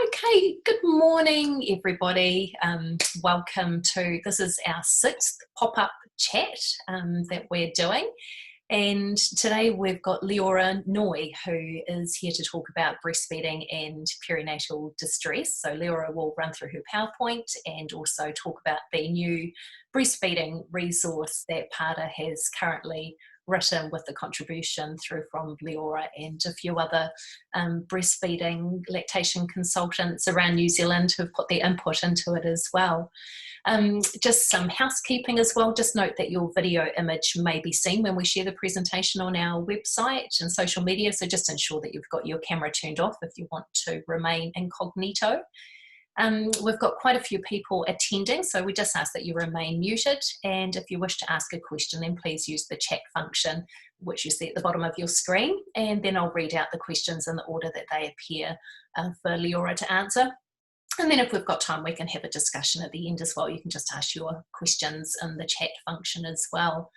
Okay, good morning, everybody. Welcome to, this is our 6th pop-up chat that we're doing. And today we've got Liora Noy, who is here to talk about breastfeeding and perinatal distress. So Liora will run through her PowerPoint and also talk about the new breastfeeding resource that PADA has currently written with the contribution through from Liora and a few other breastfeeding lactation consultants around New Zealand who've put their input into it as well. Just some housekeeping as well. Just note that your video image may be seen when we share the presentation on our website and social media, so just ensure that you've got your camera turned off if you want to remain incognito. We've got quite a few people attending, so we just ask that you remain muted, and if you wish to ask a question, then please use the chat function which you see at the bottom of your screen, and then I'll read out the questions in the order that they appear for Liora to answer. And then if we've got time, we can have a discussion at the end as well. You can just ask your questions in the chat function as well.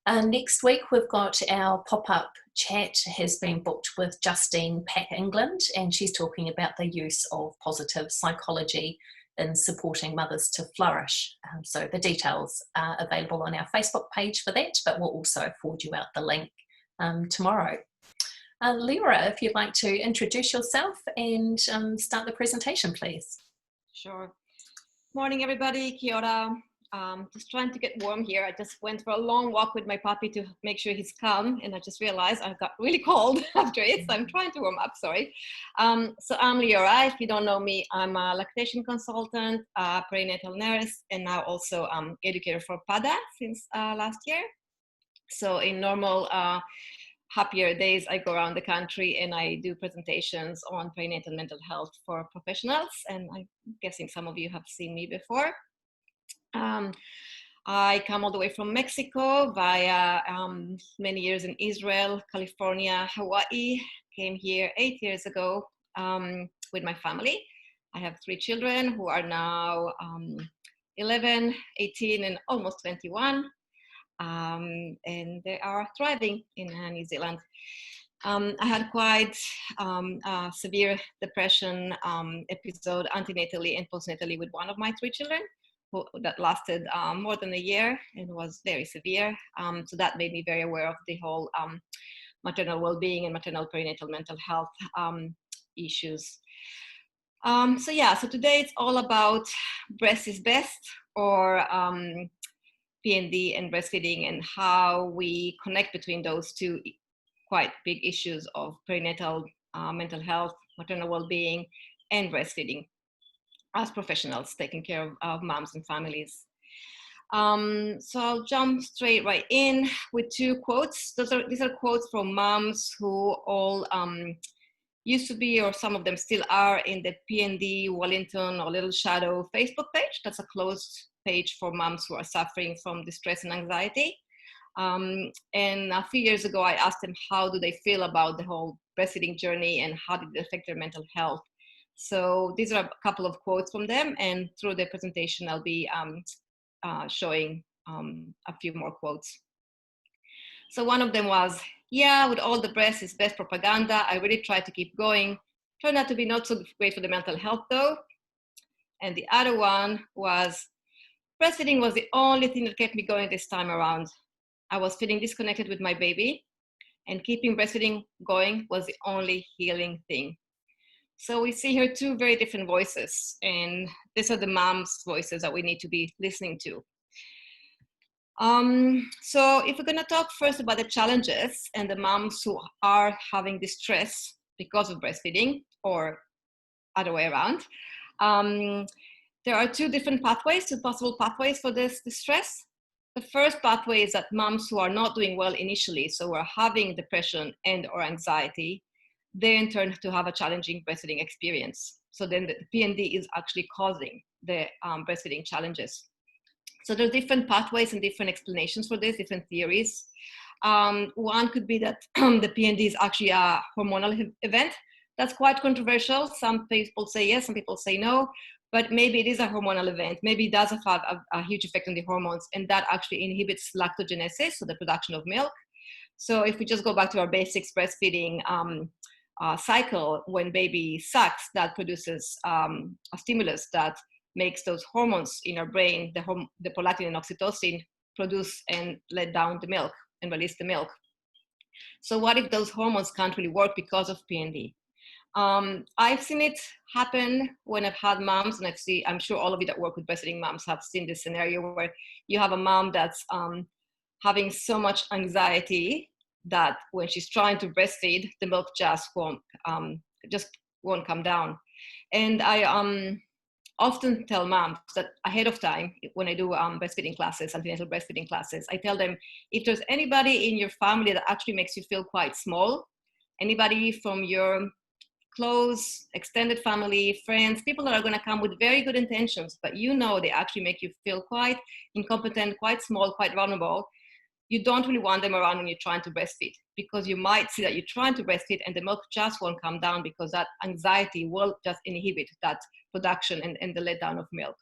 Next week, we've got our pop-up chat has been booked with Justine Pack England, and she's talking about the use of positive psychology in supporting mothers to flourish. So the details are available on our Facebook page for that, but we'll also forward you out the link tomorrow. Liora, if you'd like to introduce yourself and start the presentation, please. Sure. Morning, everybody. Kia ora. Just trying to get warm here. I just went for a long walk with my puppy to make sure he's calm, and I just realized I got really cold after it, so I'm trying to warm up, sorry. So I'm Liora. If you don't know me, I'm a lactation consultant, perinatal nurse, and now also educator for PADA since last year. So in normal happier days, I go around the country and I do presentations on perinatal mental health for professionals, and I'm guessing some of you have seen me before. I come all the way from Mexico via many years in Israel, California, Hawaii. Came here 8 years ago with my family. I have 3 children who are now 11, 18, and almost 21. And they are thriving in New Zealand. I had quite a severe depression episode antenatally and postnatally with one of my 3 children that lasted more than a year and was very severe. So that made me very aware of the whole maternal well-being and maternal perinatal mental health issues. So yeah, so today it's all about breast is best, or PND and breastfeeding, and how we connect between those two quite big issues of perinatal mental health, maternal well-being, and breastfeeding as professionals taking care of moms and families. So I'll jump straight right in with 2 quotes. These are quotes from moms who all used to be, or some of them still are, in the PND Wellington or Little Shadow Facebook page. That's a closed page for moms who are suffering from distress and anxiety. And a few years ago, I asked them how do they feel about the whole breastfeeding journey and how did it affect their mental health. So these are a couple of quotes from them, and through the presentation, I'll be showing a few more quotes. So one of them was, yeah, with all the breast is best propaganda. I really try to keep going. Turned out to be not so great for the mental health though. And the other one was, breastfeeding was the only thing that kept me going this time around. I was feeling disconnected with my baby, and keeping breastfeeding going was the only healing thing. So we see here 2 very different voices, and these are the moms' voices that we need to be listening to. So if we're gonna talk first about the challenges and the moms who are having distress because of breastfeeding, or other way around, there are 2 different pathways, 2 possible pathways for this distress. The first pathway is that moms who are not doing well initially, so are having depression and or anxiety, they in turn to have a challenging breastfeeding experience. So then the PND is actually causing the breastfeeding challenges. So there are different pathways and different explanations for this, different theories. One could be that the PND is actually a hormonal event. That's quite controversial. Some people say yes, some people say no, but maybe it is a hormonal event. Maybe it does have a huge effect on the hormones, and that actually inhibits lactogenesis, so the production of milk. So if we just go back to our basics, breastfeeding, cycle when baby sucks, that produces a stimulus that makes those hormones in our brain, the prolactin and oxytocin, produce and let down the milk and release the milk. So what if those hormones can't really work because of PND? I've seen it happen when I've had moms, and I'm sure all of you that work with breastfeeding moms have seen this scenario where you have a mom that's having so much anxiety that when she's trying to breastfeed, the milk just won't come down. And I often tell moms that ahead of time, when I do breastfeeding classes, antenatal breastfeeding classes, I tell them, if there's anybody in your family that actually makes you feel quite small, anybody from your close, extended family, friends, people that are going to come with very good intentions, but you know they actually make you feel quite incompetent, quite small, quite vulnerable, you don't really want them around when you're trying to breastfeed, because you might see that you're trying to breastfeed and the milk just won't come down because that anxiety will just inhibit that production and the letdown of milk.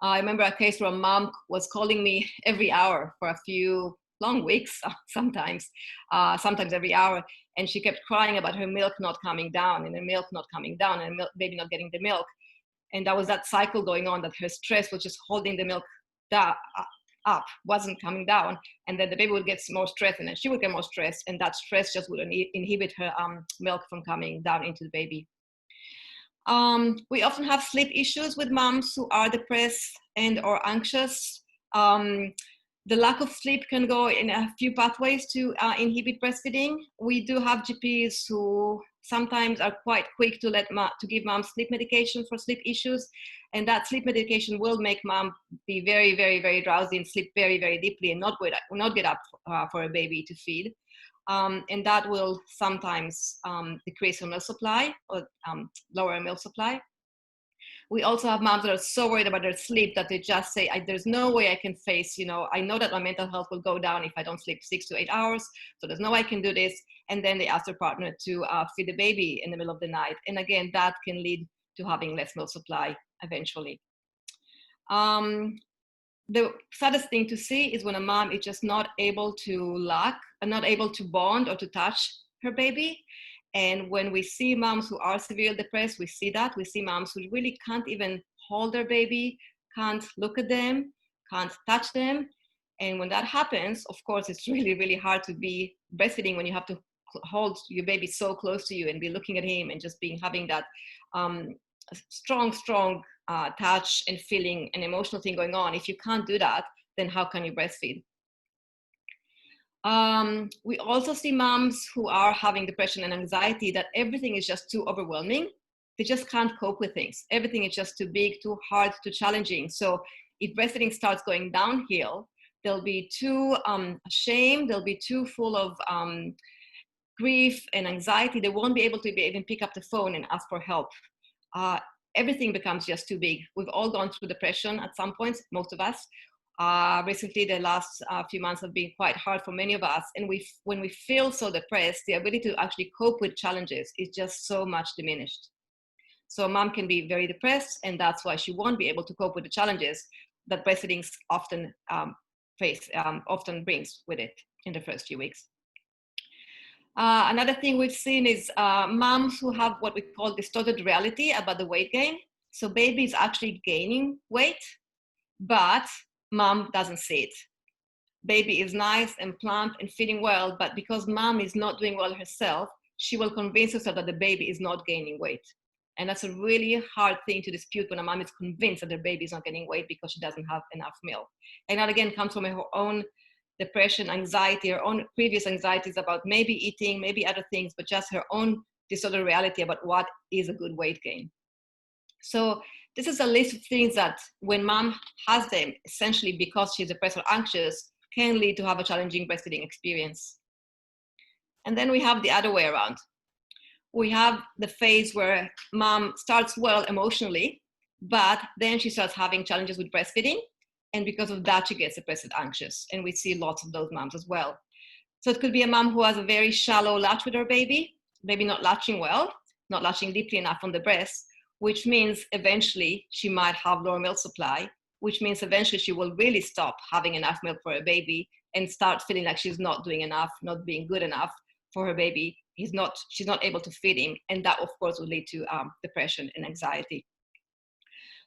I remember a case where a mom was calling me every hour for a few long weeks, sometimes every hour, and she kept crying about her milk not coming down and the milk not coming down and baby not getting the milk. And that was that cycle going on, that her stress was just holding the milk up, wasn't coming down, and then the baby would get more stressed, and then she would get more stressed, and that stress just would inhibit her milk from coming down into the baby. We often have sleep issues with moms who are depressed and or anxious. The lack of sleep can go in a few pathways to inhibit breastfeeding. We do have GPs who sometimes are quite quick to give mom sleep medication for sleep issues, and that sleep medication will make mom be very, very, very drowsy and sleep very, very deeply and not get up for a baby to feed. And that will sometimes decrease her milk supply or lower her milk supply. We also have moms that are so worried about their sleep that they just say, there's no way I can face, I know that my mental health will go down if I don't sleep 6 to 8 hours, so there's no way I can do this. And then they ask their partner to feed the baby in the middle of the night. And again, that can lead to having less milk supply eventually. The saddest thing to see is when a mom is just not able to not able to bond or to touch her baby. And when we see moms who are severely depressed, we see moms who really can't even hold their baby, can't look at them, can't touch them. And when that happens, of course, it's really, really hard to be breastfeeding when you have to hold your baby so close to you and be looking at him and just having that strong touch and feeling and emotional thing going on. If you can't do that, then how can you breastfeed? We also see moms who are having depression and anxiety, that everything is just too overwhelming. They just can't cope with things. Everything is just too big, too hard, too challenging. So if breastfeeding starts going downhill, they'll be too ashamed, they'll be too full of grief and anxiety. They won't be able to even pick up the phone and ask for help. Everything becomes just too big. We've all gone through depression at some point, most of us. Recently, the last few months have been quite hard for many of us. And when we feel so depressed, the ability to actually cope with challenges is just so much diminished. So a mom can be very depressed, and that's why she won't be able to cope with the challenges that breastfeeding often brings with it in the first few weeks. Another thing we've seen is moms who have what we call distorted reality about the weight gain. So baby is actually gaining weight, but mom doesn't see it. Baby is nice and plump and feeding well, but because mom is not doing well herself, she will convince herself that the baby is not gaining weight. And that's a really hard thing to dispute when a mom is convinced that their baby is not gaining weight because she doesn't have enough milk. And that again comes from her own depression, anxiety, her own previous anxieties about maybe eating, maybe other things, but just her own disordered reality about what is a good weight gain. So this is a list of things that when mom has them, essentially because she's depressed or anxious, can lead to have a challenging breastfeeding experience. And then we have the other way around. We have the phase where mom starts well emotionally, but then she starts having challenges with breastfeeding. And because of that, she gets depressed and anxious. And we see lots of those moms as well. So it could be a mom who has a very shallow latch with her baby, maybe not latching well, not latching deeply enough on the breast, which means eventually she might have lower milk supply, which means eventually she will really stop having enough milk for her baby and start feeling like she's not doing enough, not being good enough for her baby, she's not able to feed him. And that, of course, will lead to depression and anxiety.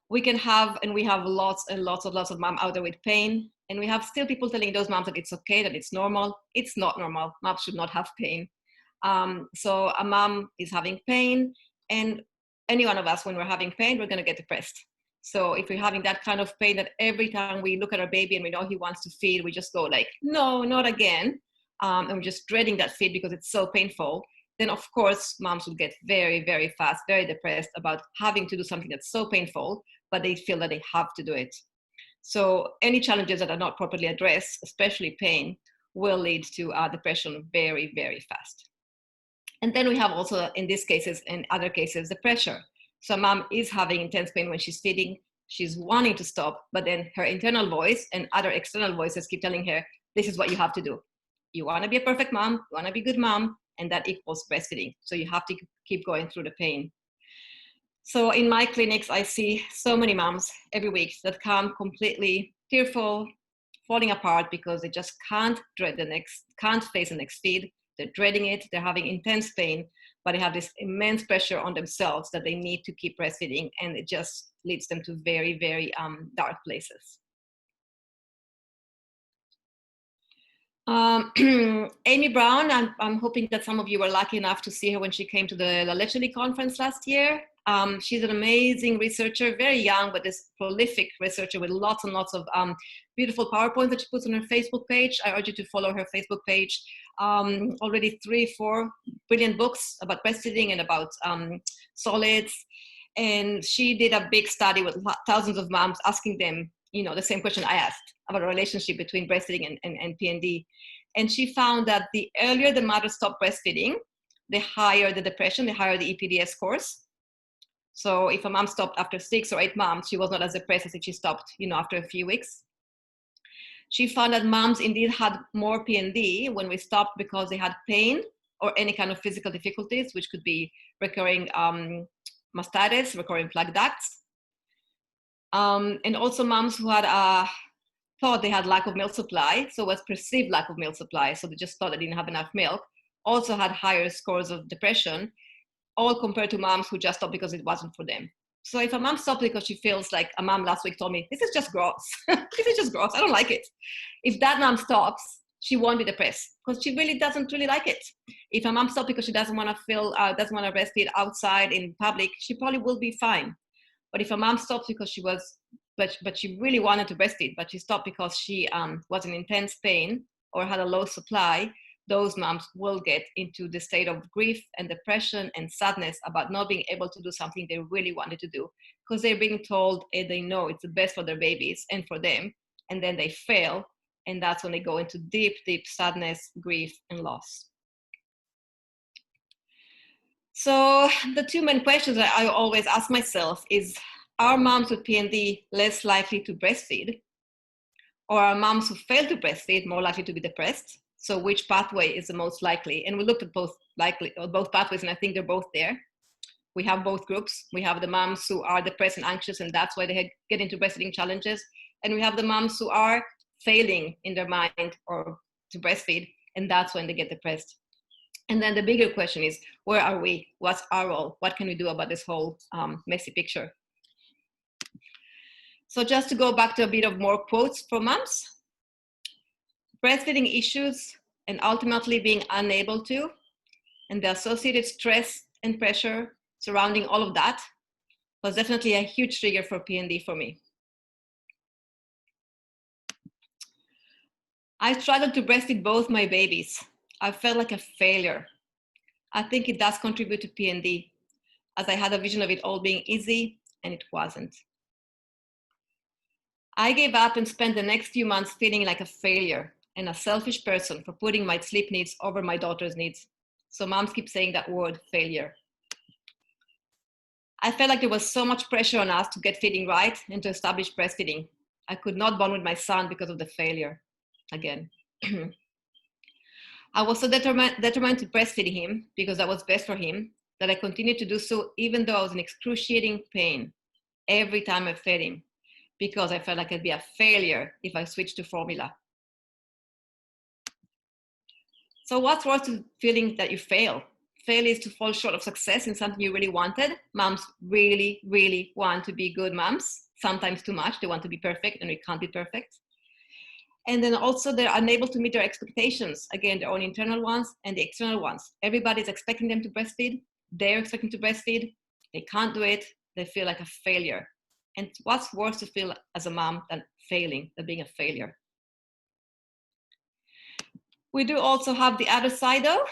We can have, and we have lots and lots of moms out there with pain. And we have still people telling those moms that it's okay, that it's normal. It's not normal. Moms should not have pain. So a mom is having pain, and any one of us, when we're having pain, we're going to get depressed. So if we're having that kind of pain that every time we look at our baby and we know he wants to feed, we just go like, no, not again. And we're just dreading that feed because it's so painful. Then of course, moms will get very, very fast, very depressed about having to do something that's so painful, but they feel that they have to do it. So any challenges that are not properly addressed, especially pain, will lead to depression very, very fast. And then we have also, in these cases and other cases, the pressure. So mom is having intense pain when she's feeding, she's wanting to stop, but then her internal voice and other external voices keep telling her, this is what you have to do. You want to be a perfect mom, you want to be a good mom, and that equals breastfeeding. So you have to keep going through the pain. So in my clinics, I see so many moms every week that come completely tearful, falling apart because they just can't face the next feed. They're dreading it, they're having intense pain, but they have this immense pressure on themselves that they need to keep breastfeeding, and it just leads them to very, very dark places. Amy Brown, I'm hoping that some of you were lucky enough to see her when she came to the La Leche conference last year. She's an amazing researcher, very young, but this prolific researcher with lots and lots of beautiful PowerPoints that she puts on her Facebook page. I urge you to follow her Facebook page. Already 3-4 brilliant books about breastfeeding and about solids. And she did a big study with thousands of moms, asking them, the same question I asked about a relationship between breastfeeding and PND. And she found that the earlier the mother stopped breastfeeding, the higher the depression, the higher the EPDS scores. So if a mom stopped after 6 or 8 months, she was not as depressed as if she stopped, after a few weeks. She found that moms indeed had more PND when we stopped because they had pain or any kind of physical difficulties, which could be recurring mastitis, recurring plaque ducts. And also moms who had thought they had lack of milk supply, so was perceived lack of milk supply, so they just thought they didn't have enough milk, also had higher scores of depression, all compared to moms who just stopped because it wasn't for them. So if a mom stops because she feels like, a mom last week told me, this is just gross. This is just gross, I don't like it. If that mom stops, she won't be depressed because she really doesn't like it. If a mom stops because she doesn't want to breastfeed outside in public, she probably will be fine. But if a mom stops because but she really wanted to breastfeed, but she stopped because she was in intense pain or had a low supply, those moms will get into the state of grief and depression and sadness about not being able to do something they really wanted to do because they're being told and they know it's the best for their babies and for them, and then they fail, and that's when they go into deep, deep sadness, grief, and loss. So the two main questions that I always ask myself is, are moms with PND less likely to breastfeed? Or are moms who fail to breastfeed more likely to be depressed? So which pathway is the most likely? And we looked at both pathways, and I think they're both there. We have both groups. We have the moms who are depressed and anxious, and that's why they get into breastfeeding challenges. And we have the moms who are failing in their mind or to breastfeed, and that's when they get depressed. And then the bigger question is, where are we? What's our role? What can we do about this whole messy picture? So just to go back to a bit of more quotes from moms, breastfeeding issues and ultimately being unable to, and the associated stress and pressure surrounding all of that was definitely a huge trigger for PND for me. I struggled to breastfeed both my babies. I felt like a failure. I think it does contribute to PND, as I had a vision of it all being easy, and it wasn't. I gave up and spent the next few months feeling like a failure and a selfish person for putting my sleep needs over my daughter's needs. So moms keep saying that word, failure. I felt like there was so much pressure on us to get feeding right and to establish breastfeeding. I could not bond with my son because of the failure, again. I was so determined to breastfeed him because that was best for him that I continued to do so even though I was in excruciating pain every time I fed him, because I felt like I'd be a failure if I switched to formula. So what's worse than feeling that you fail? failure is to fall short of success in something you really wanted. Moms really, really want to be good moms, sometimes too much. They want to be perfect, and we can't be perfect. And then also they're unable to meet their expectations. Again, their own internal ones and the external ones. Everybody's expecting them to breastfeed. They're expecting to breastfeed. They can't do it. They feel like a failure. And what's worse to feel as a mom than failing, than being a failure? We do also have the other side though.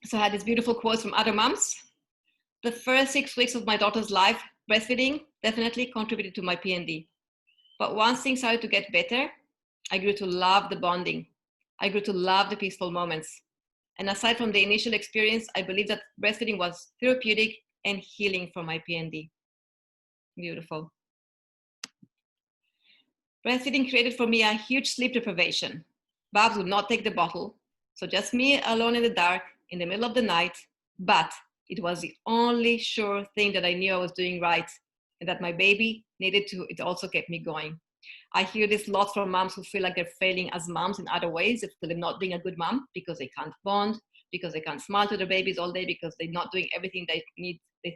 So I had this beautiful quote from other moms. The first 6 weeks of my daughter's life, breastfeeding definitely contributed to my PND. But once things started to get better, I grew to love the bonding. I grew to love the peaceful moments. And aside from the initial experience, I believe that breastfeeding was therapeutic and healing for my PND. Beautiful. Breastfeeding created for me a huge sleep deprivation. Babs would not take the bottle, so just me alone in the dark, in the middle of the night, but it was the only sure thing that I knew I was doing right, and that my baby needed to, it also kept me going. I hear this lot from moms who feel like they're failing as moms in other ways, if they're not being a good mom because they can't bond, because they can't smile to their babies all day, because they're not doing everything they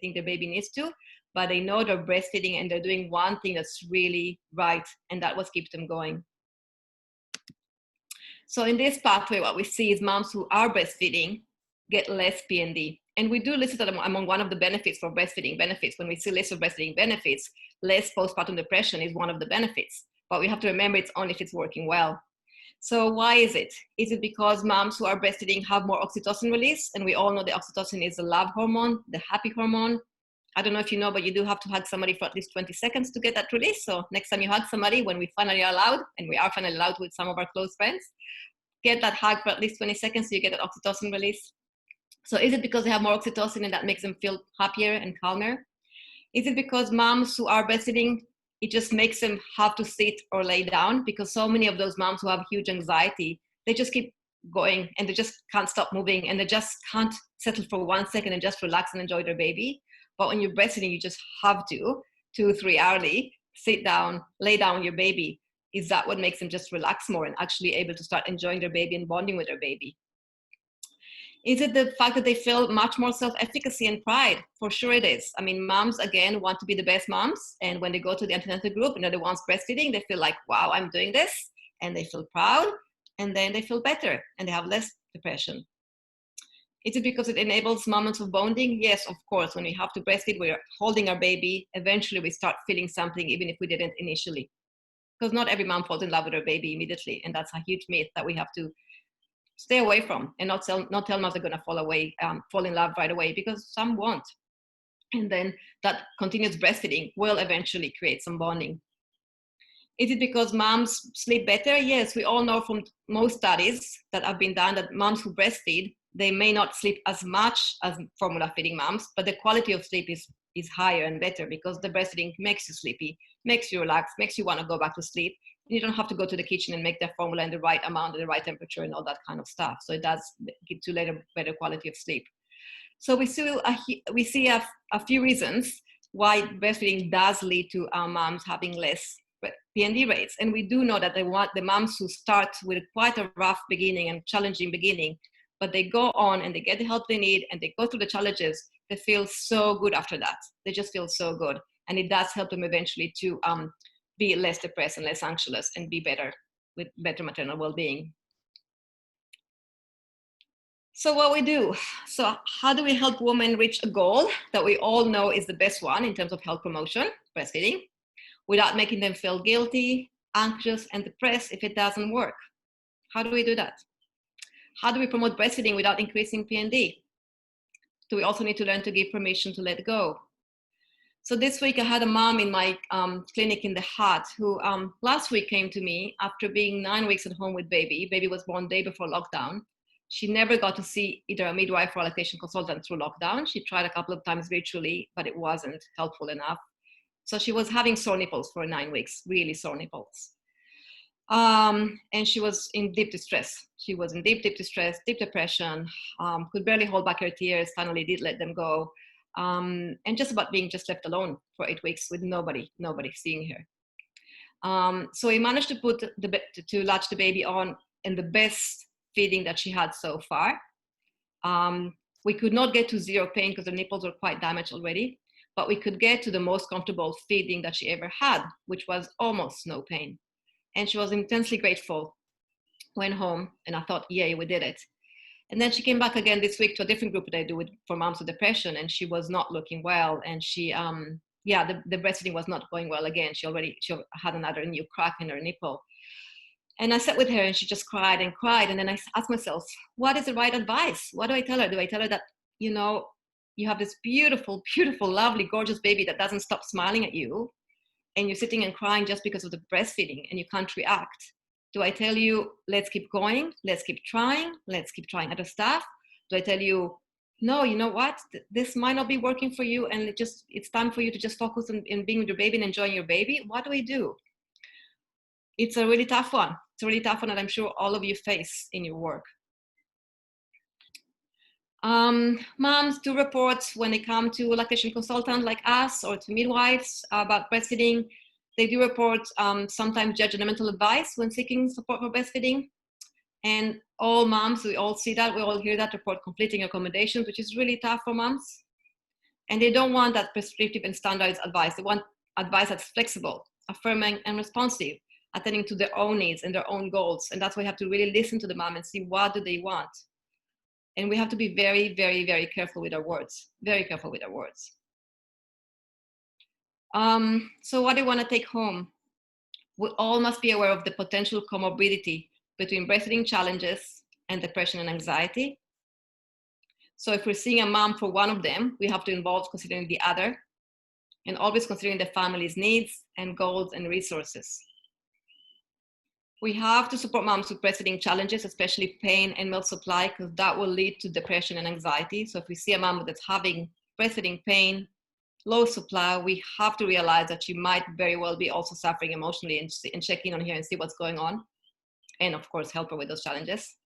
think their baby needs to, but they know they're breastfeeding and they're doing one thing that's really right, and that what keeps them going. So in this pathway, what we see is moms who are breastfeeding get less PND. And we do list it among one of the benefits for breastfeeding benefits. When we see list of breastfeeding benefits, less postpartum depression is one of the benefits. But we have to remember it's only if it's working well. So why is it? Is it because moms who are breastfeeding have more oxytocin release? And we all know the oxytocin is the love hormone, the happy hormone. I don't know if you know, but you do have to hug somebody for at least 20 seconds to get that release. So next time you hug somebody, when we finally are allowed, and we are finally allowed with some of our close friends, get that hug for at least 20 seconds so you get that oxytocin release. So is it because they have more oxytocin and that makes them feel happier and calmer? Is it because moms who are breastfeeding, it just makes them have to sit or lay down? Because so many of those moms who have huge anxiety, they just keep going and they just can't stop moving and they just can't settle for 1 second and just relax and enjoy their baby. But when you're breastfeeding, you just have to 2-3 hourly sit down, lay down your baby. Is that what makes them just relax more and actually able to start enjoying their baby and bonding with their baby? Is it the fact that they feel much more self-efficacy and pride? For sure it is. I mean, moms, again, want to be the best moms. And when they go to the antenatal group and they're the ones breastfeeding, they feel like, wow, I'm doing this. And they feel proud. And then they feel better and they have less depression. Is it because it enables moments of bonding? Yes, of course. When we have to breastfeed, we're holding our baby. Eventually, we start feeling something, even if we didn't initially. Because not every mom falls in love with her baby immediately. And that's a huge myth that we have to stay away from and not tell moms they're going to fall in love right away, because some won't. And then that continuous breastfeeding will eventually create some bonding. Is it because moms sleep better? Yes, we all know from most studies that have been done that moms who breastfeed, they may not sleep as much as formula feeding moms, but the quality of sleep is higher and better because the breastfeeding makes you sleepy, makes you relax, makes you want to go back to sleep. You don't have to go to the kitchen and make that formula in the right amount, and the right temperature and all that kind of stuff. So it does give to later better quality of sleep. So we see a few reasons why breastfeeding does lead to our moms having less PND rates. And we do know that they want the moms who start with quite a rough beginning and challenging beginning, but they go on and they get the help they need and they go through the challenges, they feel so good after that. They just feel so good. And it does help them eventually to be less depressed and less anxious and be better with better maternal well-being. So what we do, so how do we help women reach a goal that we all know is the best one in terms of health promotion, breastfeeding, without making them feel guilty, anxious, and depressed if it doesn't work? How do we do that? How do we promote breastfeeding without increasing PND? Do we also need to learn to give permission to let go? So this week I had a mom in my clinic in the Hut who last week came to me after being 9 weeks at home with baby. Baby was born day before lockdown. She never got to see either a midwife or a lactation consultant through lockdown. She tried a couple of times virtually, but it wasn't helpful enough. So she was having sore nipples for 9 weeks, really sore nipples. And she was in deep distress. She was in deep distress, deep depression, could barely hold back her tears, finally did let them go. And just about being just left alone for 8 weeks with nobody seeing her. So we managed to put to latch the baby on in the best feeding that she had so far. We could not get to zero pain because the nipples were quite damaged already, but we could get to the most comfortable feeding that she ever had, which was almost no pain. And she was intensely grateful. Went home and I thought, yay, we did it. And then she came back again this week to a different group that I do for moms with depression, and she was not looking well. And she, the breastfeeding was not going well again. She had another new crack in her nipple. And I sat with her and she just cried and cried. And then I asked myself, what is the right advice? What do I tell her? Do I tell her that, you have this beautiful, beautiful, lovely, gorgeous baby that doesn't stop smiling at you, and you're sitting and crying just because of the breastfeeding and you can't react? Do I tell you, let's keep going, let's keep trying other stuff? Do I tell you, no, you know what, this might not be working for you, and it's time for you to just focus on being with your baby and enjoying your baby? What do we do? It's a really tough one. It's a really tough one that I'm sure all of you face in your work. Moms do reports when they come to lactation consultants like us or to midwives about breastfeeding. They do report sometimes judgmental advice when seeking support for breastfeeding. And all moms, we all see that, we all hear that, report conflicting recommendations, which is really tough for moms. And they don't want that prescriptive and standardized advice. They want advice that's flexible, affirming, and responsive, attending to their own needs and their own goals. And that's why you have to really listen to the mom and see what do they want. And we have to be very, very, very careful with our words, very careful with our words. So what do you want to take home? We all must be aware of the potential comorbidity between breastfeeding challenges and depression and anxiety. So if we're seeing a mom for one of them, we have to involve considering the other, and always considering the family's needs and goals and resources. We have to support moms with breastfeeding challenges, especially pain and milk supply, because that will lead to depression and anxiety. So if we see a mom that's having breastfeeding pain, low supply, we have to realize that she might very well be also suffering emotionally, and check in on her and see what's going on. And of course, help her with those challenges.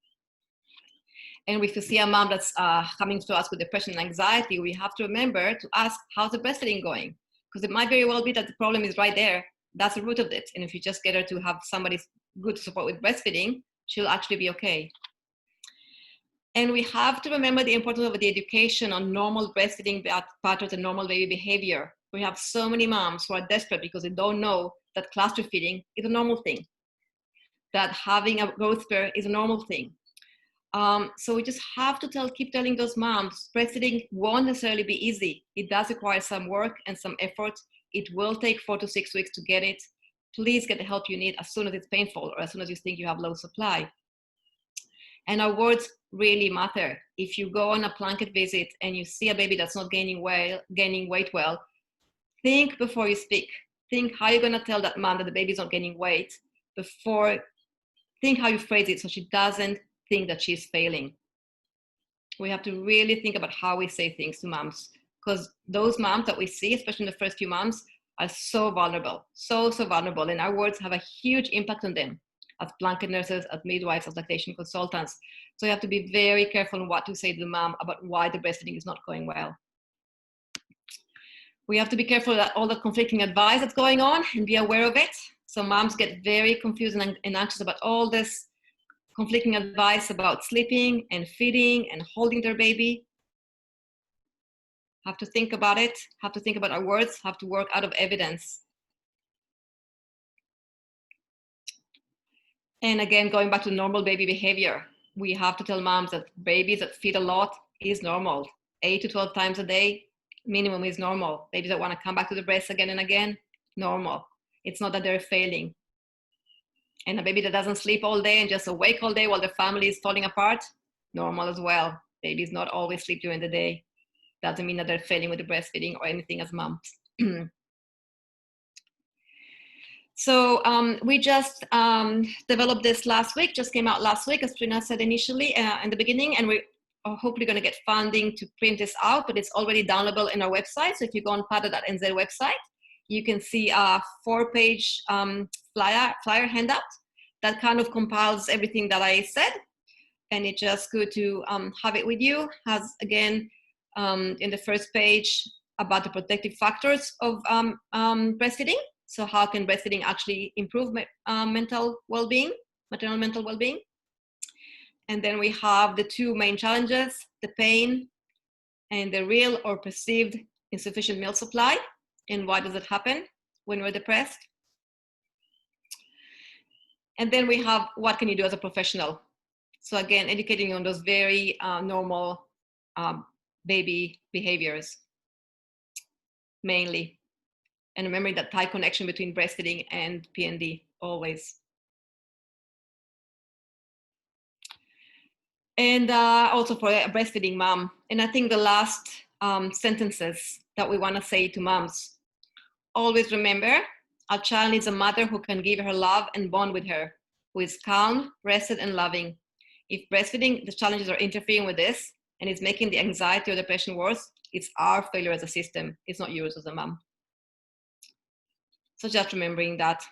And if we see a mom that's coming to us with depression and anxiety, we have to remember to ask, how's the breastfeeding going? Because it might very well be that the problem is right there. That's the root of it. And if you just get her to have somebody good support with breastfeeding, she'll actually be okay. And we have to remember the importance of the education on normal breastfeeding patterns and normal baby behavior. We have so many moms who are desperate because they don't know that cluster feeding is a normal thing, that having a growth spur is a normal thing. So we just have to keep telling those moms, breastfeeding won't necessarily be easy. It does require some work and some effort. It will take 4 to 6 weeks to get it. Please get the help you need as soon as it's painful or as soon as you think you have low supply. And our words really matter. If you go on a Plunkett visit and you see a baby that's not gaining weight well, think before you speak. Think how you're gonna tell that mom that the baby's not gaining weight think how you phrase it so she doesn't think that she's failing. We have to really think about how we say things to moms, because those moms that we see, especially in the first few months, are so vulnerable, so vulnerable, and our words have a huge impact on them as Plunkett nurses, as midwives, as lactation consultants. So you have to be very careful on what to say to the mom about why the breastfeeding is not going well. We have to be careful that all the conflicting advice that's going on and be aware of it. So moms get very confused and anxious about all this conflicting advice about sleeping and feeding and holding their baby. Have to think about it, have to think about our words, have to work out of evidence. And again, going back to normal baby behavior, we have to tell moms that babies that feed a lot is normal. 8 to 12 times a day, minimum is normal. Babies that want to come back to the breast again and again, normal. It's not that they're failing. And a baby that doesn't sleep all day and just awake all day while their family is falling apart, normal as well. Babies not always sleep during the day. Doesn't mean that they're failing with the breastfeeding or anything as moms. So we just developed this last week, just came out last week, as Trina said initially in the beginning, and we are hopefully going to get funding to print this out, but it's already downloadable in our website. So if you go on PADA.NZ website, you can see a 4-page flyer handout that kind of compiles everything that I said, and it's just good to have it with you. Has, again, in the first page about the protective factors of breastfeeding. So how can breastfeeding actually improve mental well-being, maternal mental well-being? And then we have the 2 main challenges, the pain and the real or perceived insufficient milk supply, and why does it happen when we're depressed. And then we have what can you do as a professional. So again, educating on those very normal baby behaviors mainly, and remembering that tight connection between breastfeeding and PND always. And also for a breastfeeding mom. And I think the last sentences that we want to say to moms: always remember, our child needs a mother who can give her love and bond with her, who is calm, rested, and loving. If breastfeeding, the challenges are interfering with this and it's making the anxiety or depression worse, it's our failure as a system. It's not yours as a mom. So just remembering that.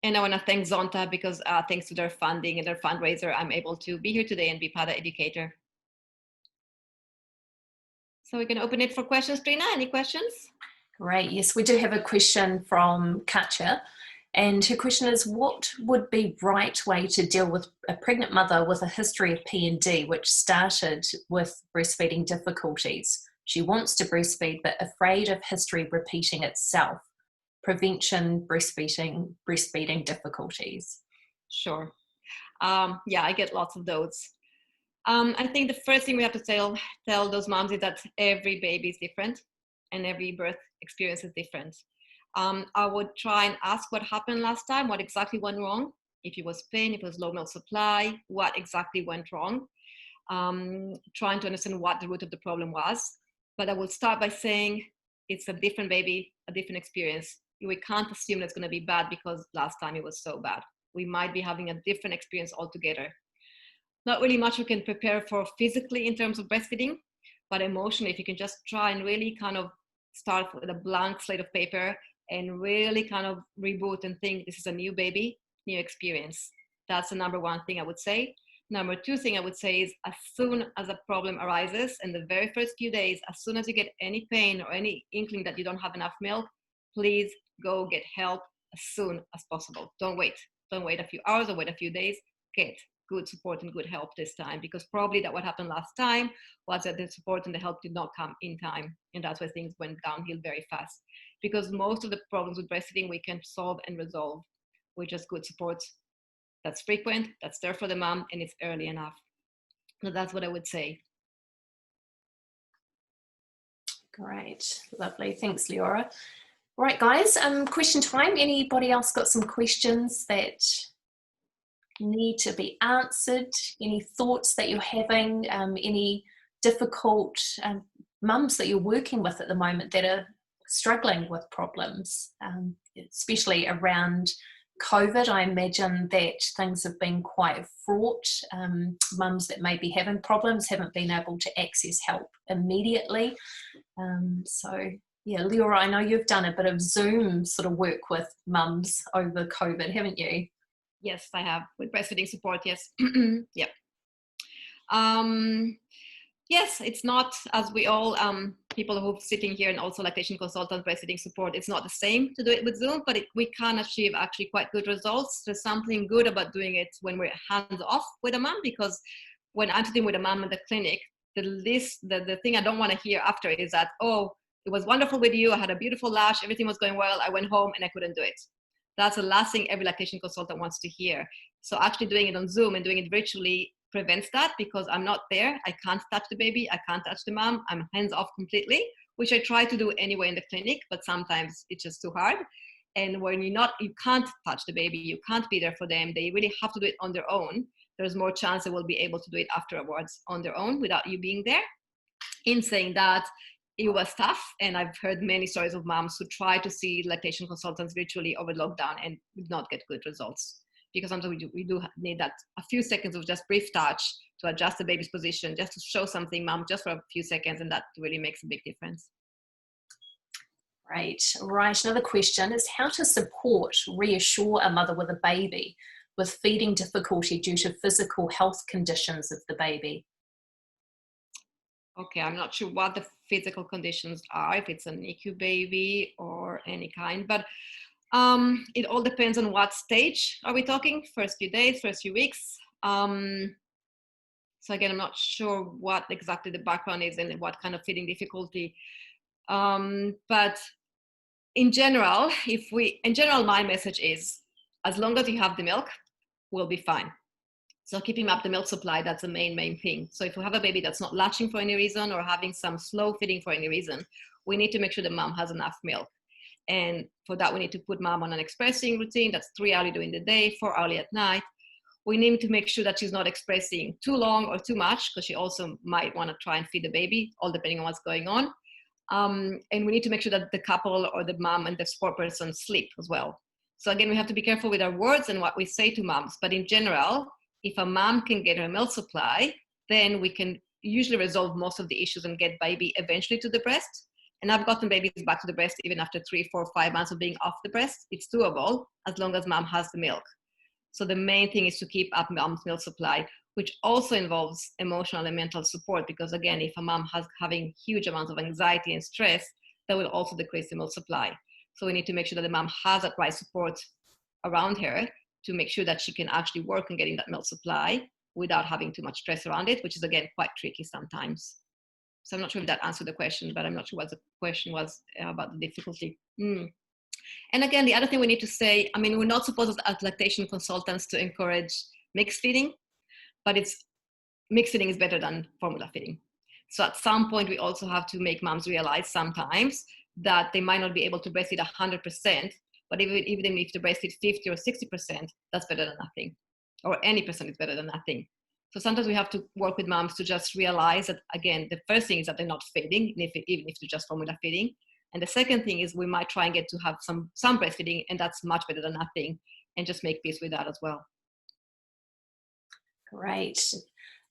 And I want to thank Zonta because thanks to their funding and their fundraiser, I'm able to be here today and be PADA Educator. So we can open it for questions. Trina, any questions? Great. Yes, we do have a question from Katja. And her question is, what would be right way to deal with a pregnant mother with a history of PND, which started with breastfeeding difficulties? She wants to breastfeed, but afraid of history repeating itself. Prevention, breastfeeding difficulties. Sure. Yeah, I get lots of those. I think the first thing we have to tell those moms is that every baby is different and every birth experience is different. I would try and ask what happened last time, what exactly went wrong, if it was pain, if it was low milk supply, what exactly went wrong, trying to understand what the root of the problem was. But I would start by saying it's a different baby, a different experience. We can't assume it's going to be bad because last time it was so bad. We might be having a different experience altogether. Not really much we can prepare for physically in terms of breastfeeding, but emotionally, if you can just try and really kind of start with a blank slate of paper and really kind of reboot and think this is a new baby, new experience. That's the number one thing I would say. Number two thing I would say is as soon as a problem arises in the very first few days, as soon as you get any pain or any inkling that you don't have enough milk, please go get help as soon as possible. Don't wait. Don't wait a few hours or wait a few days. Get good support and good help this time, because probably that what happened last time was that the support and the help did not come in time, and that's why things went downhill very fast. Because most of the problems with breastfeeding we can solve and resolve with just good support that's frequent, that's there for the mom, and it's early enough. So that's what I would say. Great, lovely, thanks Liora. All right guys, question time. Anybody else got some questions that need to be answered? Any thoughts that you're having? Any difficult mums that you're working with at the moment that are struggling with problems, especially around COVID? I imagine that things have been quite fraught. Mums that may be having problems haven't been able to access help immediately. So yeah, Liora, I know you've done a bit of Zoom sort of work with mums over COVID, haven't you? Yes, I have, with breastfeeding support, yes. Yep. Yes, it's not, as we all, people who are sitting here and also lactation consultants, breastfeeding support, it's not the same to do it with Zoom, but we can achieve actually quite good results. There's something good about doing it when we're hands off with a mom, because when I'm sitting with a mom in the clinic, the thing I don't want to hear after is that, oh, it was wonderful with you, I had a beautiful lash, everything was going well, I went home and I couldn't do it. That's the last thing every lactation consultant wants to hear. So actually doing it on Zoom and doing it virtually prevents that, because I'm not there. I can't touch the baby. I can't touch the mom. I'm hands off completely, which I try to do anyway in the clinic, but sometimes it's just too hard. And when you can't touch the baby, you can't be there for them. They really have to do it on their own. There's more chance they will be able to do it afterwards on their own without you being there. In saying that, it was tough, and I've heard many stories of moms who try to see lactation consultants virtually over lockdown and did not get good results, because sometimes we do need that a few seconds of just brief touch to adjust the baby's position, just to show something, mom, just for a few seconds, and that really makes a big difference. Great. Right, another question is how to support, reassure a mother with a baby with feeding difficulty due to physical health conditions of the baby. Okay, I'm not sure what the physical conditions are, if it's a NICU baby or any kind, but it all depends on what stage are we talking, first few days, first few weeks. So again, I'm not sure what exactly the background is and what kind of feeding difficulty. But in general, my message is, as long as you have the milk, we'll be fine. So keeping up the milk supply, that's the main thing. So if we have a baby that's not latching for any reason or having some slow feeding for any reason, we need to make sure the mom has enough milk. And for that, we need to put mom on an expressing routine. That's 3 hours during the day, 4 hours at night. We need to make sure that she's not expressing too long or too much, because she also might want to try and feed the baby, all depending on what's going on. And we need to make sure that the couple or the mom and the support person sleep as well. So again, we have to be careful with our words and what we say to moms. But in general, if a mom can get her milk supply, then we can usually resolve most of the issues and get baby eventually to the breast. And I've gotten babies back to the breast even after 3, 4, 5 months of being off the breast. It's doable as long as mom has the milk. So the main thing is to keep up mom's milk supply, which also involves emotional and mental support. Because again, if a mom has having huge amounts of anxiety and stress, that will also decrease the milk supply. So we need to make sure that the mom has that right support around her to make sure that she can actually work on getting that milk supply without having too much stress around it, which is again quite tricky sometimes. So I'm not sure if that answered the question, but I'm not sure what the question was about the difficulty. And again, the other thing we need to say, I mean, we're not supposed as lactation consultants to encourage mixed feeding, but mixed feeding is better than formula feeding. So at some point, we also have to make moms realize sometimes that they might not be able to breastfeed 100%, but even if they breastfeed 50 or 60%, that's better than nothing. Or any percent is better than nothing. So sometimes we have to work with moms to just realize that, again, the first thing is that they're not feeding, even if they're just formula feeding. And the second thing is we might try and get to have some breastfeeding, and that's much better than nothing, and just make peace with that as well. Great.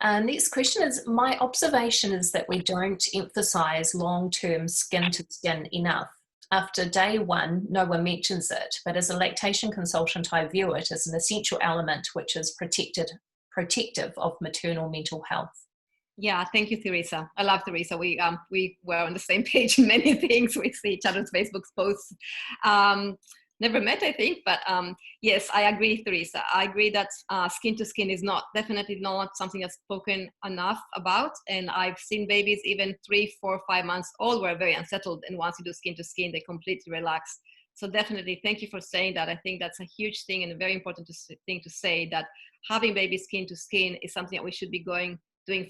Next question is, my observation is that we don't emphasize long-term skin to skin enough. After day 1, no one mentions it, but as a lactation consultant, I view it as an essential element which is protective of maternal mental health. Yeah, thank you, Teresa. I love Teresa. We were on the same page in many things. We see each other's Facebook posts. Never met, I think, but yes, I agree, Teresa. I agree that skin to skin is definitely not something that's spoken enough about. And I've seen babies even 3, 4, 5 months old were very unsettled, and once you do skin to skin, they completely relax. So definitely, thank you for saying that. I think that's a huge thing and a very important thing to say, that having baby skin to skin is something that we should be doing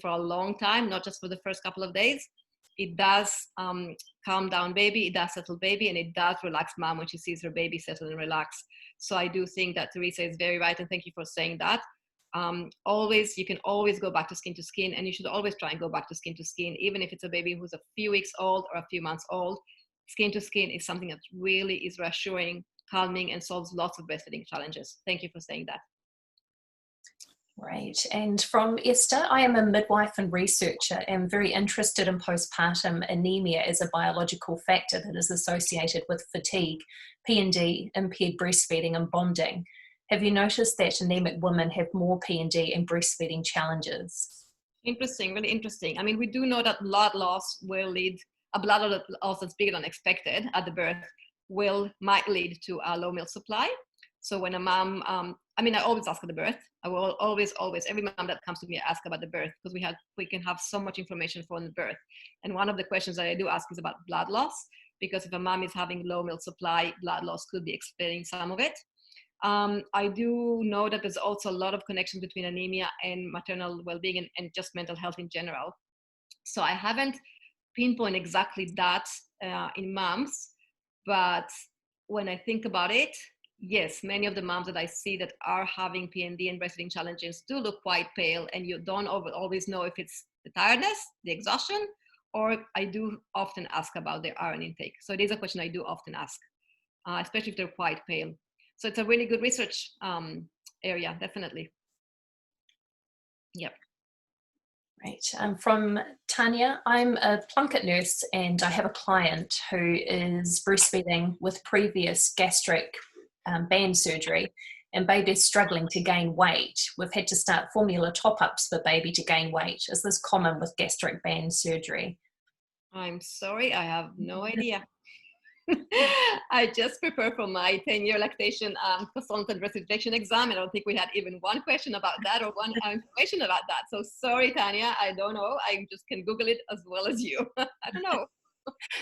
for a long time, not just for the first couple of days. It does calm down baby, it does settle baby, and it does relax mom when she sees her baby settle and relax. So I do think that Teresa is very right, and thank you for saying that. You can always go back to skin, and you should always try and go back to skin, even if it's a baby who's a few weeks old or a few months old. Skin to skin is something that really is reassuring, calming, and solves lots of breastfeeding challenges. Thank you for saying that. Great. And from Esther, I am a midwife and researcher and very interested in postpartum anemia as a biological factor that is associated with fatigue, P&D, impaired breastfeeding and bonding. Have you noticed that anemic women have more P&D and breastfeeding challenges? Interesting, really interesting. I mean, we do know that blood loss that's bigger than expected at the birth might lead to a low milk supply. So when a mom, I always ask at the birth. I will always, every mom that comes to me, ask about the birth, because we can have so much information from the birth. And one of the questions that I do ask is about blood loss, because if a mom is having low milk supply, blood loss could be explaining some of it. I do know that there's also a lot of connection between anemia and maternal well-being and just mental health in general. So I haven't pinpointed exactly that in moms, but when I think about it, yes, many of the moms that I see that are having P&D and breastfeeding challenges do look quite pale, and you don't always know if it's the tiredness, the exhaustion, or I do often ask about their iron intake. So it is a question I do often ask, especially if they're quite pale. So it's a really good research area, definitely. Yep. Great. From Tanya, I'm a plunket nurse and I have a client who is breastfeeding with previous gastric band surgery, and baby is struggling to gain weight. We've had to start formula top-ups for baby to gain weight. Is this common with gastric band surgery? I'm sorry, I have no idea. I just prepared for my 10-year lactation consultant breastfeeding exam, and I don't think we had even one question about that or one information about that. So sorry, Tanya, I don't know. I just can Google it as well as you. I don't know.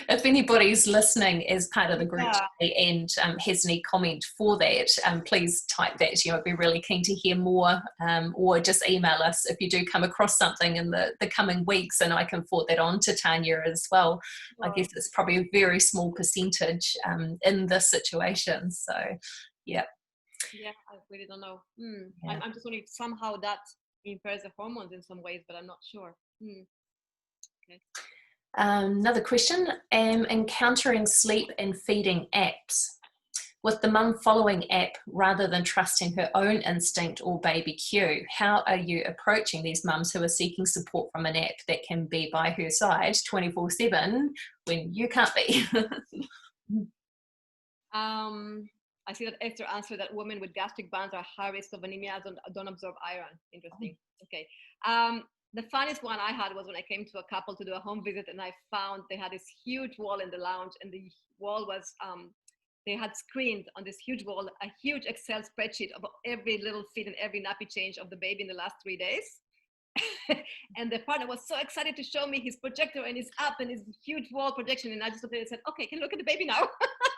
If anybody's listening as part of the group Yeah. today and has any comment for that, please type that. I'd be really keen to hear more, or just email us if you do come across something in the coming weeks, and I can forward that on to Tanya as well. Wow. I guess it's probably a very small percentage in this situation. So, yeah. Yeah, I really don't know. Yeah. I'm just wondering if somehow that impairs the hormones in some ways, but I'm not sure. Okay. Another question, encountering sleep and feeding apps. With the mum following app rather than trusting her own instinct or baby cue, how are you approaching these mums who are seeking support from an app that can be by her side 24/7 when you can't be? I see that Esther answered that women with gastric bands are high risk of anemia, don't absorb iron. Interesting. Okay. The funniest one I had was when I came to a couple to do a home visit, and I found they had this huge wall in the lounge, and the wall was, they had screened on this huge wall a huge Excel spreadsheet of every little feed and every nappy change of the baby in the last 3 days. And the partner was so excited to show me his projector and his app and his huge wall projection, and I just looked at it and said, okay, can you look at the baby now?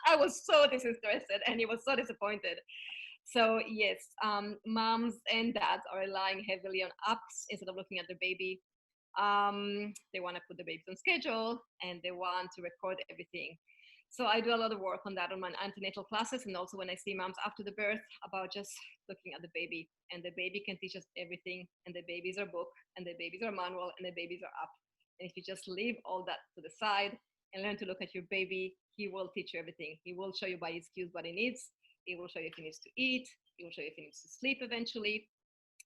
I was so disinterested, and he was so disappointed. So yes, moms and dads are relying heavily on apps instead of looking at their baby. They want to put the babies on schedule, and they want to record everything. So I do a lot of work on that on my antenatal classes, and also when I see moms after the birth, about just looking at the baby. And the baby can teach us everything, and the babies are book, and the babies are manual, and the babies are up. And if you just leave all that to the side and learn to look at your baby, he will teach you everything. He will show you by his cues what he needs. He will show you if he needs to eat. He will show you if he needs to sleep eventually.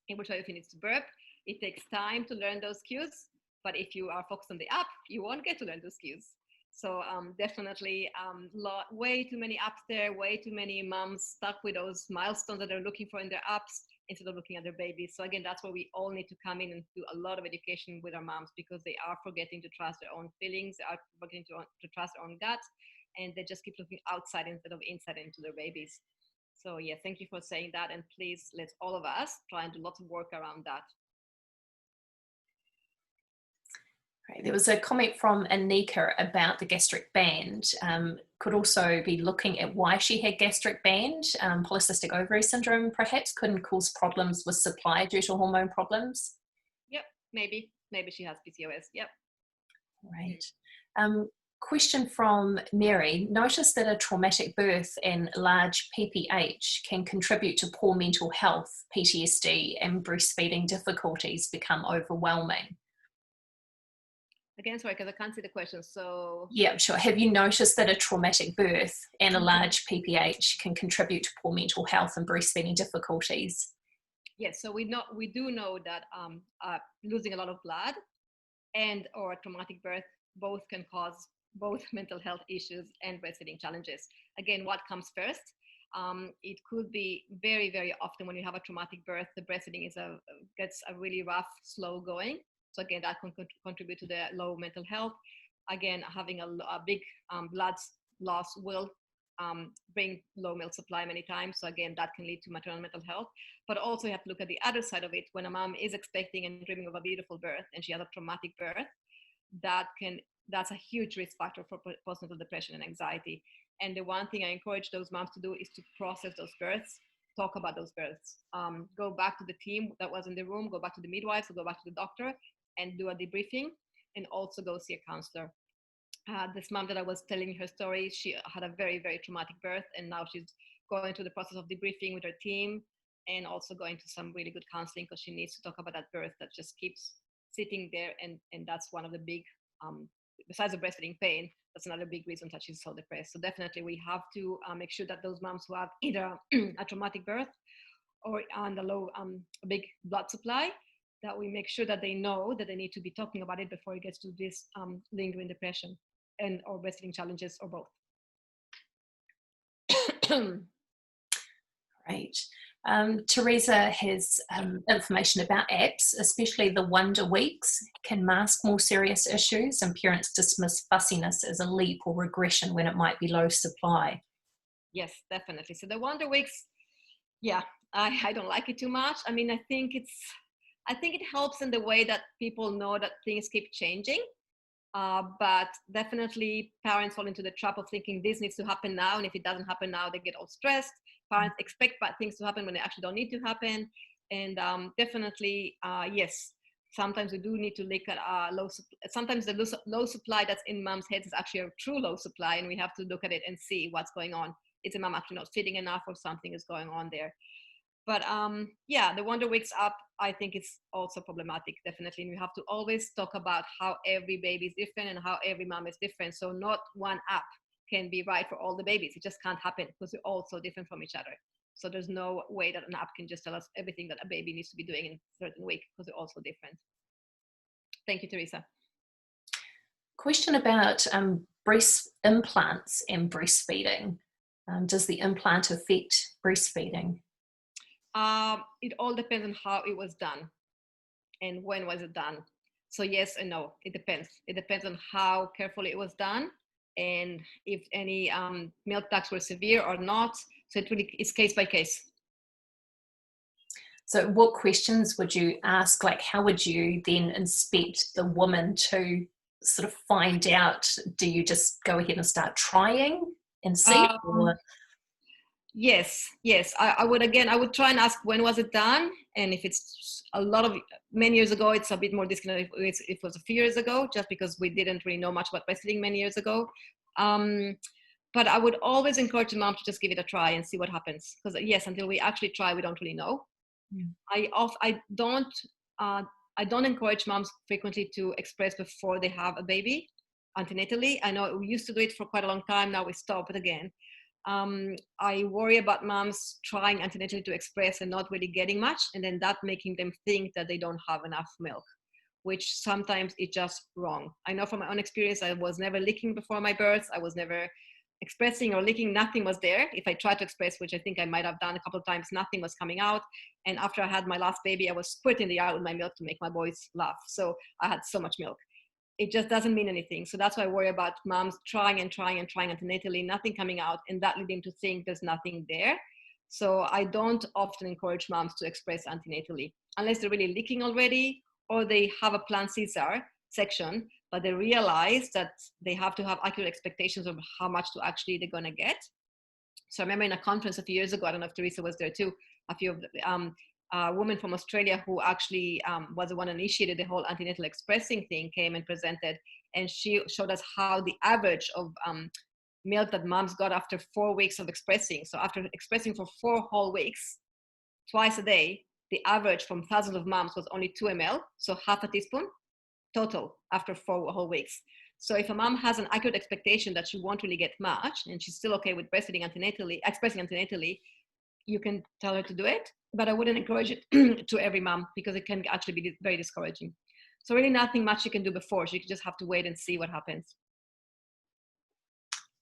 He will show you if he needs to burp. It takes time to learn those cues, but if you are focused on the app, you won't get to learn those cues. So definitely way too many apps there, way too many moms stuck with those milestones that they're looking for in their apps instead of looking at their babies. So again, that's where we all need to come in and do a lot of education with our moms, because they are forgetting to trust their own feelings, they are forgetting to trust their own gut, and they just keep looking outside instead of inside into their babies. So yeah, thank you for saying that, and please let's all of us try and do lots of work around that. There was a comment from Anika about the gastric band. Could also be looking at why she had gastric band. Polycystic ovary syndrome perhaps couldn't cause problems with supply due to hormone problems. Yep, maybe she has PCOS. Yep. Right. Question from Mary. Notice that a traumatic birth and large PPH can contribute to poor mental health, PTSD, and breastfeeding difficulties become overwhelming. Again, sorry, because I can't see the question. So yeah, sure. Have you noticed that a traumatic birth and a large PPH can contribute to poor mental health and breastfeeding difficulties? Yes. So we do know that losing a lot of blood and or a traumatic birth both can cause both mental health issues and breastfeeding challenges. Again, what comes first? It could be very, very often when you have a traumatic birth, the breastfeeding gets a really rough, slow going. So again, that can contribute to the low mental health. Again, having a big blood loss will bring low milk supply many times. So again, that can lead to maternal mental health. But also you have to look at the other side of it. When a mom is expecting and dreaming of a beautiful birth and she has a traumatic birth, that's a huge risk factor for postnatal depression and anxiety. And the one thing I encourage those moms to do is to process those births, talk about those births, go back to the team that was in the room, go back to the midwives, or go back to the doctor and do a debriefing, and also go see a counselor. This mom that I was telling her story, she had a very, very traumatic birth, and now she's going through the process of debriefing with her team and also going to some really good counseling because she needs to talk about that birth that just keeps sitting there. And that's one of the big, besides the breastfeeding pain, that's another big reason that she's so depressed. So definitely we have to make sure that those moms who have either a traumatic birth or on the low, big blood supply, that we make sure that they know that they need to be talking about it before it gets to this lingering depression and or breastfeeding challenges or both. Great. Teresa has information about apps, especially the Wonder Weeks, can mask more serious issues, and parents dismiss fussiness as a leap or regression when it might be low supply. Yes, definitely. So the Wonder Weeks, yeah, I don't like it too much. I mean, I think it helps in the way that people know that things keep changing. But definitely parents fall into the trap of thinking this needs to happen now, and if it doesn't happen now, they get all stressed. Parents expect bad things to happen when they actually don't need to happen. And definitely, yes, sometimes we do need to look at sometimes the low supply that's in mom's heads is actually a true low supply, and we have to look at it and see what's going on. Is the mom actually not feeding enough, or something is going on there? But yeah, the Wonder Weeks up, I think it's also problematic, definitely. And we have to always talk about how every baby is different and how every mom is different. So not one app can be right for all the babies. It just can't happen because we're all so different from each other. So there's no way that an app can just tell us everything that a baby needs to be doing in a certain week, because we're all so different. Thank you, Teresa. Question about breast implants and breastfeeding. Does the implant affect breastfeeding? It all depends on how it was done and when was it done. So yes and no, it depends. It depends on how carefully it was done and if any milk ducts were severe or not. So it really is case by case. So what questions would you ask? Like, how would you then inspect the woman to sort of find out? Do you just go ahead and start trying and see? Yes. I would try and ask when was it done, and if it's many years ago, it's a bit more disconnected. If it was a few years ago, just because we didn't really know much about breastfeeding many years ago. But I would always encourage the mom to just give it a try and see what happens. Because yes, until we actually try, we don't really know. I don't encourage moms frequently to express before they have a baby antenatally. I know we used to do it for quite a long time. Now we stop it again. I worry about moms trying antenatally to express and not really getting much, and then that making them think that they don't have enough milk, which sometimes is just wrong. I know from my own experience, I was never licking before my birth. I was never expressing or licking. Nothing was there. If I tried to express, which I think I might have done a couple of times, nothing was coming out. And after I had my last baby, I was squirting the air with my milk to make my boys laugh. So I had so much milk. It just doesn't mean anything. So that's why I worry about moms trying antenatally, nothing coming out, and that leading to think there's nothing there. So I don't often encourage moms to express antenatally unless they're really leaking already, or they have a planned Caesar section, but they realize that they have to have accurate expectations of how much to actually they're going to get. So I remember in a conference a few years ago, I don't know if Teresa was there too, a few of the woman from Australia who actually was the one who initiated the whole antenatal expressing thing came and presented, and she showed us how the average of milk that moms got after 4 weeks of expressing. So after expressing for 4 whole weeks, twice a day, the average from thousands of moms was only 2 ml, so half a teaspoon total after 4 whole weeks. So if a mom has an accurate expectation that she won't really get much, and she's still okay with breastfeeding antenatally, expressing antenatally, you can tell her to do it, but I wouldn't encourage it to every mom, because it can actually be very discouraging. So really nothing much you can do before. So you just have to wait and see what happens.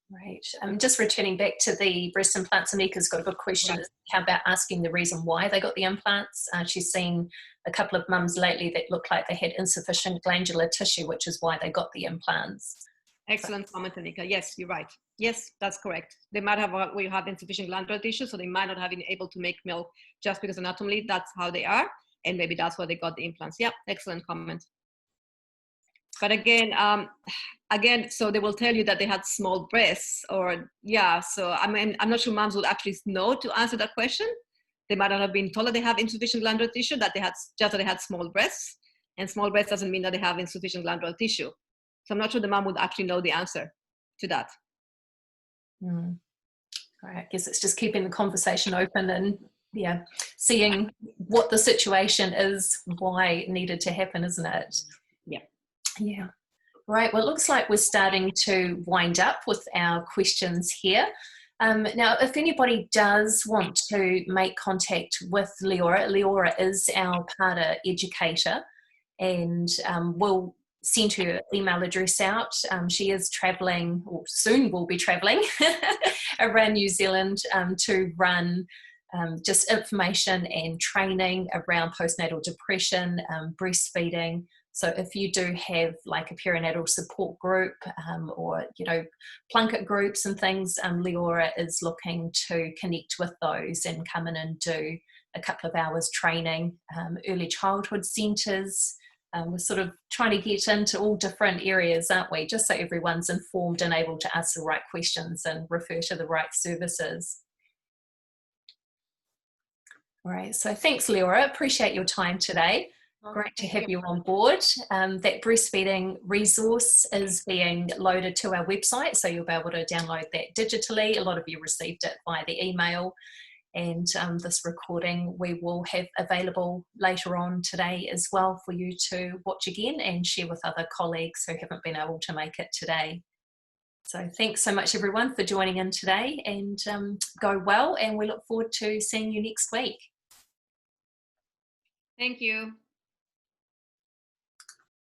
Right. Just returning back to the breast implants, Amika's got a good question. Right. How about asking the reason why they got the implants? She's seen a couple of mums lately that looked like they had insufficient glandular tissue, which is why they got the implants. Excellent comment, Anika. Yes, you're right. Yes, that's correct. They might have insufficient glandular tissue, so they might not have been able to make milk just because anatomically that's how they are, and maybe that's why they got the implants. Yeah, excellent comment. But again, so they will tell you that they had small breasts, or yeah. So I mean, I'm not sure moms would actually know to answer that question. They might not have been told that they have insufficient glandular tissue, that they had small breasts, and small breasts doesn't mean that they have insufficient glandular tissue. So I'm not sure the mom would actually know the answer to that. Right. I guess it's just keeping the conversation open and seeing what the situation is, why it needed to happen, isn't it? Yeah. Right. Well, it looks like we're starting to wind up with our questions here. Now, if anybody does want to make contact with Liora is our PADA educator, and we'll send her email address out. She is travelling, or soon will be travelling around New Zealand to run just information and training around postnatal depression, breastfeeding. So if you do have like a perinatal support group or, you know, plunket groups and things, Liora is looking to connect with those and come in and do a couple of hours training. Early childhood centres, we're sort of trying to get into all different areas, aren't we? Just so everyone's informed and able to ask the right questions and refer to the right services. All right, so thanks, Liora. Appreciate your time today. Great to have you on board. That breastfeeding resource is being loaded to our website, so you'll be able to download that digitally. A lot of you received it via the email, and this recording we will have available later on today as well for you to watch again and share with other colleagues who haven't been able to make it today. So thanks so much everyone for joining in today, and go well, and we look forward to seeing you next week. Thank you.